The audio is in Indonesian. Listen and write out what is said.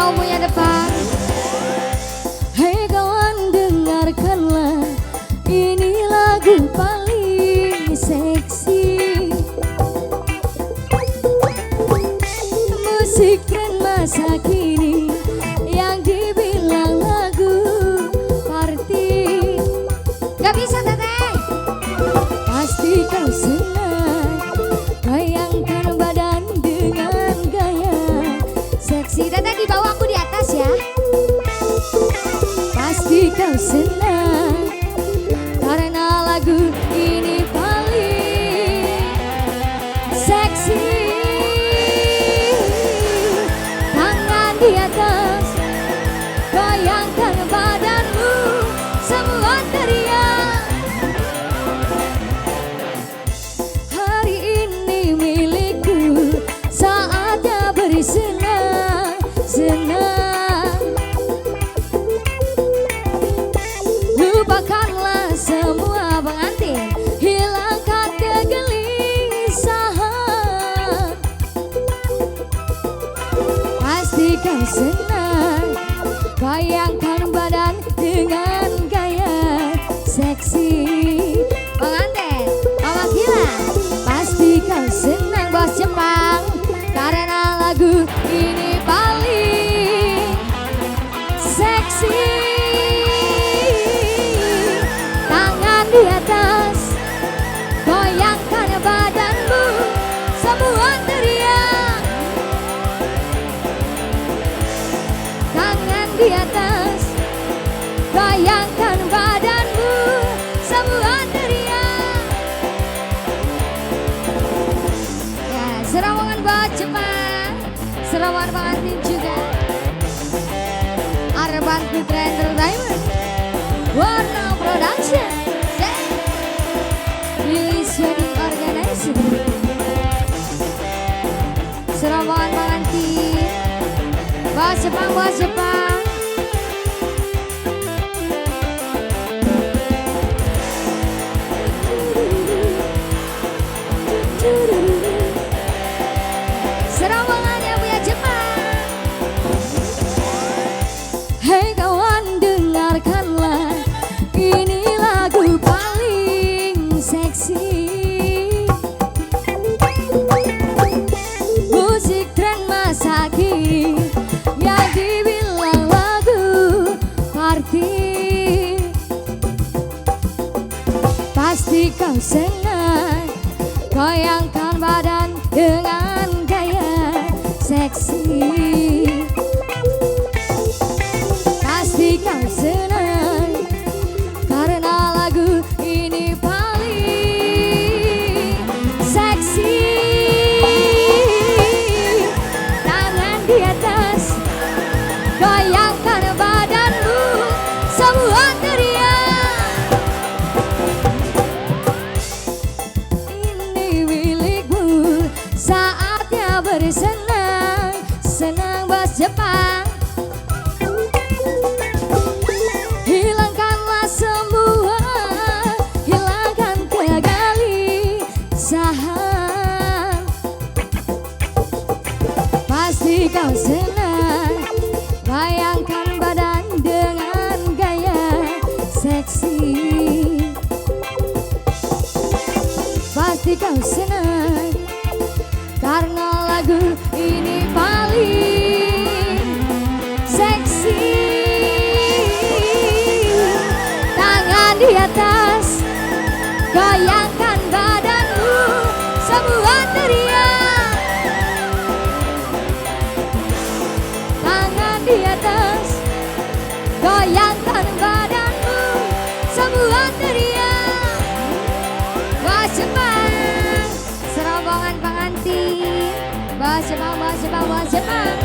umumnya depan. Hei kawan dengarkanlah, ini lagu paling seksi. Musik tren masa kini yang dibilang lagu party. Gak bisa teteh. Pasti kau senang, bayangkan badan dengan gaya seksi. Teteh di bawah, aku di atas ya. Pasti kau senang karena lagu ini paling seksi. Tangan di atas, bayangkan badanmu, semua teriak. Hari ini milikku, saatnya bersenang-senang. Lupakanlah semua pengantin, hilangkan kegelisahan. Pasti kau senang, bayangkan badan dengan gaya seksi. Pengantin, Mama Gila, pasti kau senang bos Jepang, karena lagu ini paling seksi. Di atas, goyangkan badanmu, semua teriak. Tangan di atas, goyangkan badanmu, semua teriak. Ya, serawangan buat Jepang, serawangan pengantin juga. Arban Putra Entertainment, Warna Production, Wedding Organizer, serawangan pengantin, bos Jepang, bos Jepang. Serawangan yang punya Jepang. Hei kawan dengarkanlah, ini lagu paling seksi. Musik tren masa kini yang dibilang lagu party. Pasti kau senang, goyangkan badan dengan gaya seksi. Pasti kau senang karena lagu ini paling seksi. Tangan di atas, goyangkan badanmu, semua teriak. Ini milikmu, saatnya bersenang, senang bos Jepang. Hilangkanlah semua, hilangkan kegelisahan. Pasti kau senang, bayangkan badan dengan gaya seksi. Pasti kau senang karena lagu ini paling seksi. Tangan di atas, goyangkan badanmu, semua teriak. Tangan di atas, goyangkan badanmu, semua teriak. Bos Jepang, serombongan pengantin, bos Jepang, bos Jepang, bos Jepang.